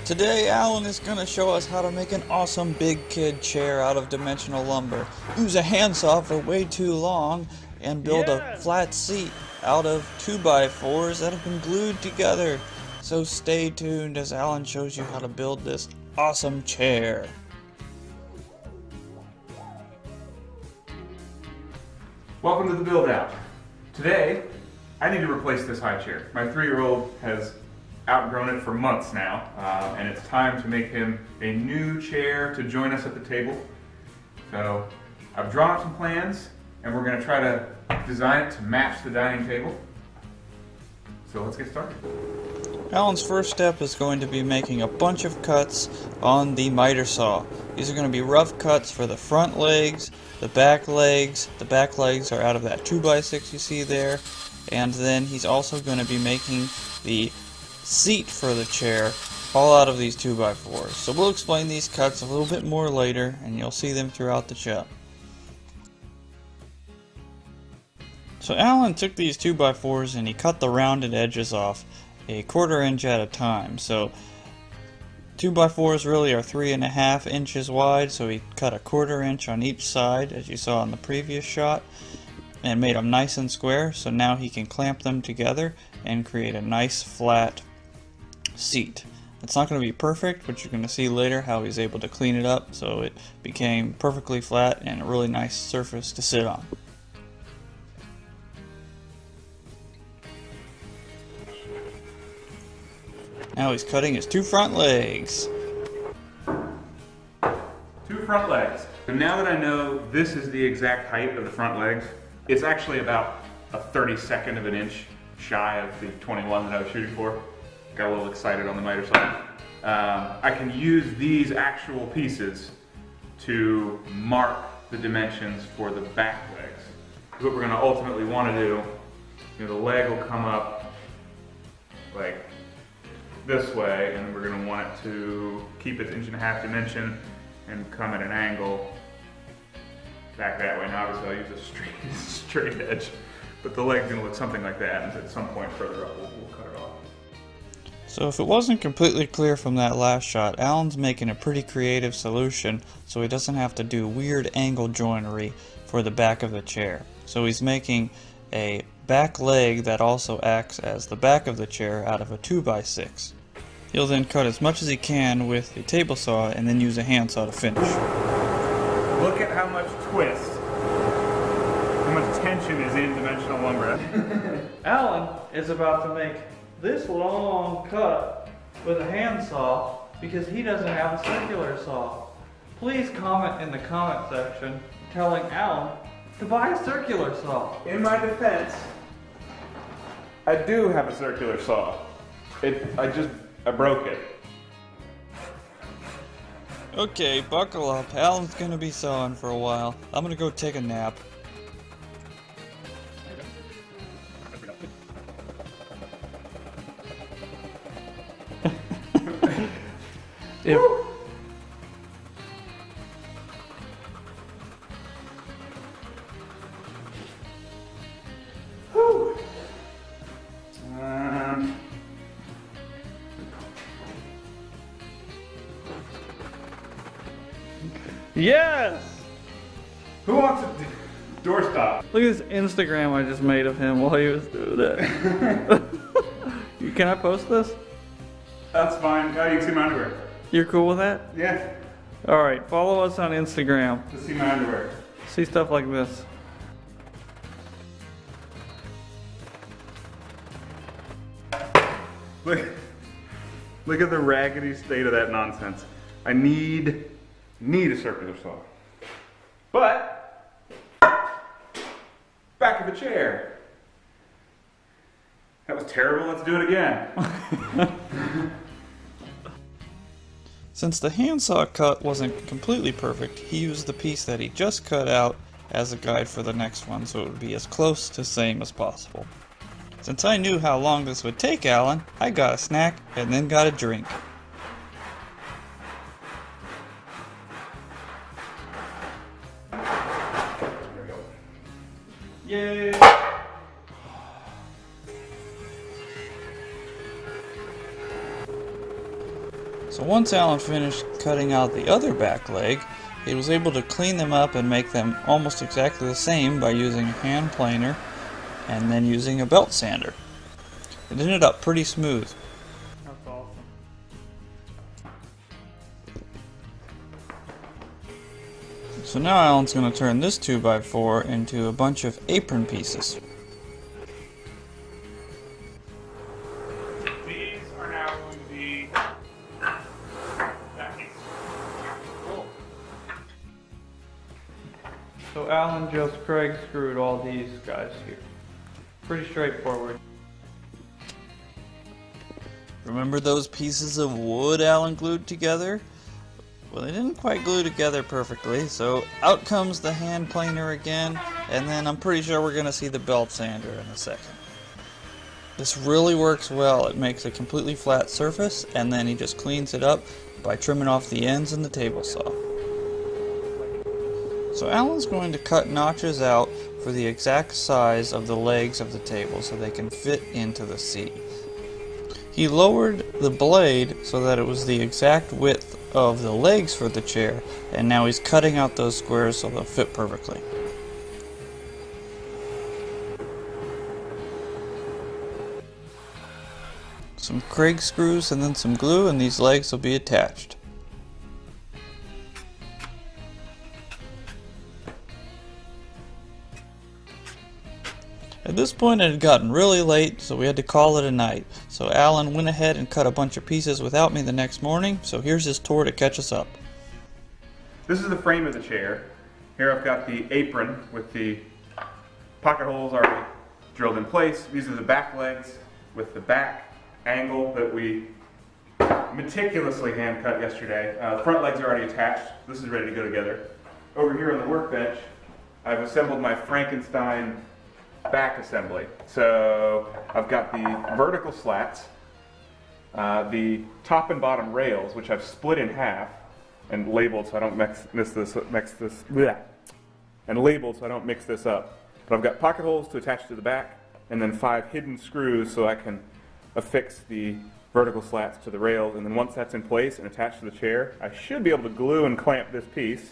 Today Alan is going to show us how to make an awesome big kid chair out of dimensional lumber. Use a handsaw for way too long and build a flat seat out of 2x4's that have been glued together. So stay tuned as Alan shows you how to build this awesome chair. Welcome to the build out. Today, I need to replace this high chair. My 3-year-old has outgrown it for months now, and it's time to make him a new chair to join us at the table. So I've drawn up some plans, and we're going to try to design it to match the dining table. So let's get started. Alan's first step is going to be making a bunch of cuts on the miter saw. These are going to be rough cuts for the front legs, the back legs. The back legs are out of that 2x6 you see there. And then he's also going to be making the seat for the chair all out of these 2x4s. So we'll explain these cuts a little bit more later, and you'll see them throughout the show. So Alan took these 2x4s and he cut the rounded edges off a 1/4 inch at a time. So 2x4s really are 3.5 inches wide, so he cut a 1/4 inch on each side, as you saw in the previous shot, and made them nice and square. So now he can clamp them together and create a nice flat seat. It's not going to be perfect, but you're going to see later how he's able to clean it up so it became perfectly flat and a really nice surface to sit on. Now he's cutting his 2 front legs. 2 front legs. So now that I know this is the exact height of the front legs, it's actually about a 32nd of an inch shy of the 21 that I was shooting for. Got a little excited on the miter saw. I can use these actual pieces to mark the dimensions for the back legs. What we're going to ultimately want to do, the leg will come up like this way, and we're going to want it to keep its 1.5 inch dimension and come at an angle back that way. Now obviously I'll use a straight edge, but the leg's going to look something like that, and at some point further up we'll cut it off. So if it wasn't completely clear from that last shot, Alan's making a pretty creative solution so he doesn't have to do weird angle joinery for the back of the chair. So he's making a back leg that also acts as the back of the chair out of a 2x6. He'll then cut as much as he can with the table saw and then use a handsaw to finish. Look at how much twist, how much tension is in dimensional lumber. Alan is about to make this long cut with a handsaw because he doesn't have a circular saw. Please comment in the comment section telling Alan to buy a circular saw. In my defense, I do have a circular saw. I broke it. Okay, buckle up. Alan's gonna be sawing for a while. I'm gonna go take a nap. Yes! Who wants a doorstop? Look at this Instagram I just made of him while he was doing that. Can I post this? That's fine. Oh, you can see my underwear. You're cool with that? Yeah. Alright, follow us on Instagram. To see my underwear. See stuff like this. Look at the raggedy state of that nonsense. I need a circular saw. But back of the chair. That was terrible. Let's do it again. Since the handsaw cut wasn't completely perfect, he used the piece that he just cut out as a guide for the next one, so it would be as close to same as possible. Since I knew how long this would take Alan, I got a snack and then got a drink. Yay! So once Alan finished cutting out the other back leg, he was able to clean them up and make them almost exactly the same by using a hand planer and then using a belt sander. It ended up pretty smooth. That's awesome. So now Alan's going to turn this 2x4 into a bunch of apron pieces. These are now going to be backing. Cool. So Alan just Craig screwed all these guys here. Pretty straightforward. Remember those pieces of wood Alan glued together? Well, they didn't quite glue together perfectly, so out comes the hand planer again, and then I'm pretty sure we're going to see the belt sander in a second. This really works well. It makes a completely flat surface, and then he just cleans it up by trimming off the ends in the table saw. So Alan's going to cut notches out for the exact size of the legs of the table so they can fit into the seat. He lowered the blade so that it was the exact width of the legs for the chair, and now he's cutting out those squares so they'll fit perfectly. Some Craig screws and then some glue, and these legs will be attached. At this point it had gotten really late, so we had to call it a night. So Alan went ahead and cut a bunch of pieces without me the next morning, so here's his tour to catch us up. This is the frame of the chair. Here I've got the apron with the pocket holes already drilled in place. These are the back legs with the back angle that we meticulously hand cut yesterday. The front legs are already attached. This is ready to go together. Over here on the workbench, I've assembled my Frankenstein back assembly. So I've got the vertical slats, the top and bottom rails, which I've split in half and labeled so I don't mix this up. But I've got pocket holes to attach to the back, and then 5 hidden screws so I can affix the vertical slats to the rails. And then once that's in place and attached to the chair, I should be able to glue and clamp this piece,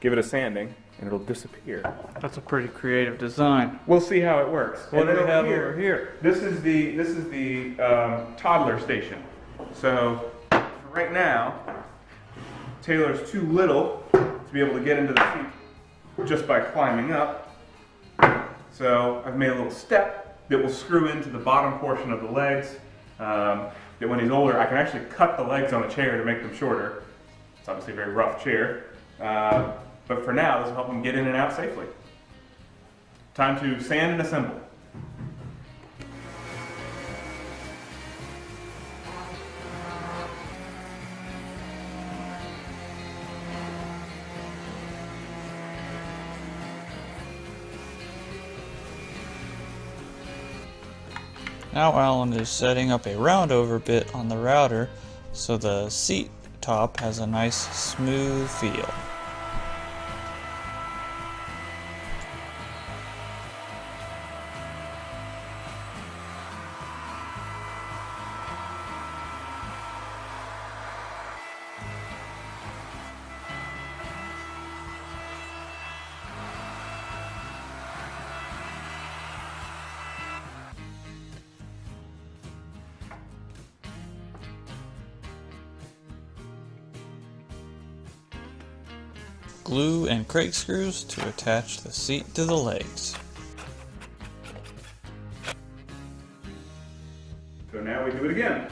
give it a sanding, and it'll disappear. That's a pretty creative design. We'll see how it works. What do we have over here? This is the toddler station. So for right now, Taylor's too little to be able to get into the seat just by climbing up. So I've made a little step that will screw into the bottom portion of the legs. That when he's older, I can actually cut the legs on the chair to make them shorter. It's obviously a very rough chair. But for now, this will help him get in and out safely. Time to sand and assemble. Now Alan is setting up a roundover bit on the router so the seat top has a nice smooth feel. Glue and Craig screws to attach the seat to the legs. So now we do it again.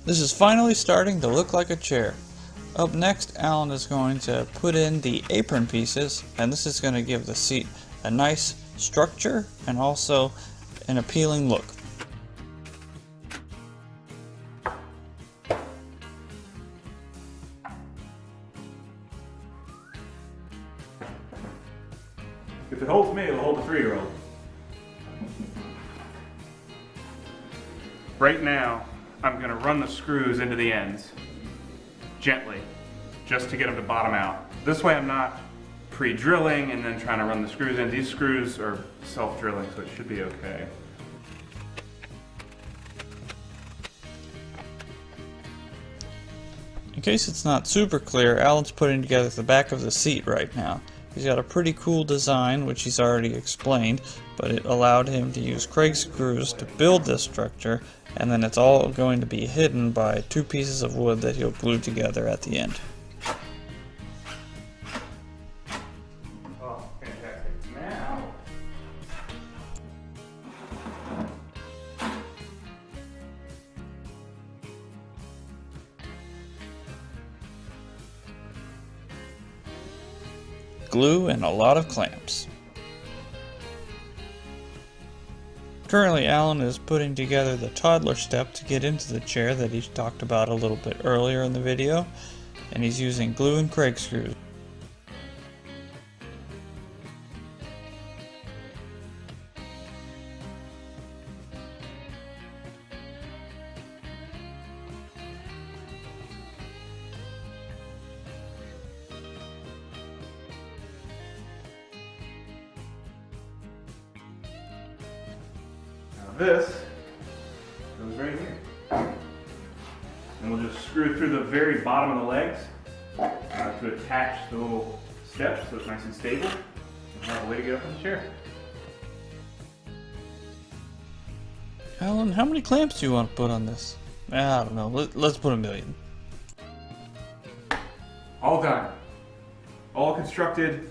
This is finally starting to look like a chair. Up next, Alan is going to put in the apron pieces, and this is going to give the seat a nice structure and also an appealing look. If it holds me, it'll hold a 3-year-old. Right now, I'm going to run the screws into the ends, gently, just to get them to bottom out. This way I'm not pre-drilling and then trying to run the screws in. These screws are self-drilling, so it should be okay. In case it's not super clear, Alan's putting together the back of the seat right now. He's got a pretty cool design, which he's already explained, but it allowed him to use Craig screws to build this structure, and then it's all going to be hidden by 2 pieces of wood that he'll glue together at the end. Oh, fantastic. Now, Glue and a lot of clamps. Currently, Alan is putting together the toddler step to get into the chair that he talked about a little bit earlier in the video, and he's using glue and Craig screws. this goes right here. And we'll just screw through the very bottom of the legs to attach the little steps so it's nice and stable. And have a way to get up in the chair. Alan, how many clamps do you want to put on this? I don't know. Let's put 1,000,000. All done. All constructed.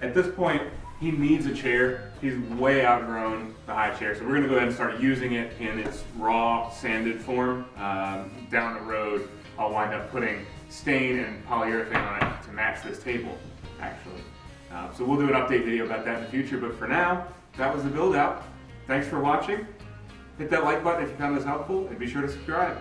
At this point, he needs a chair. He's way outgrown the high chair, so we're going to go ahead and start using it in its raw, sanded form. Down the road, I'll wind up putting stain and polyurethane on it to match this table, actually. So we'll do an update video about that in the future, but for now, that was the build out. Thanks for watching. Hit that like button if you found this helpful, and be sure to subscribe.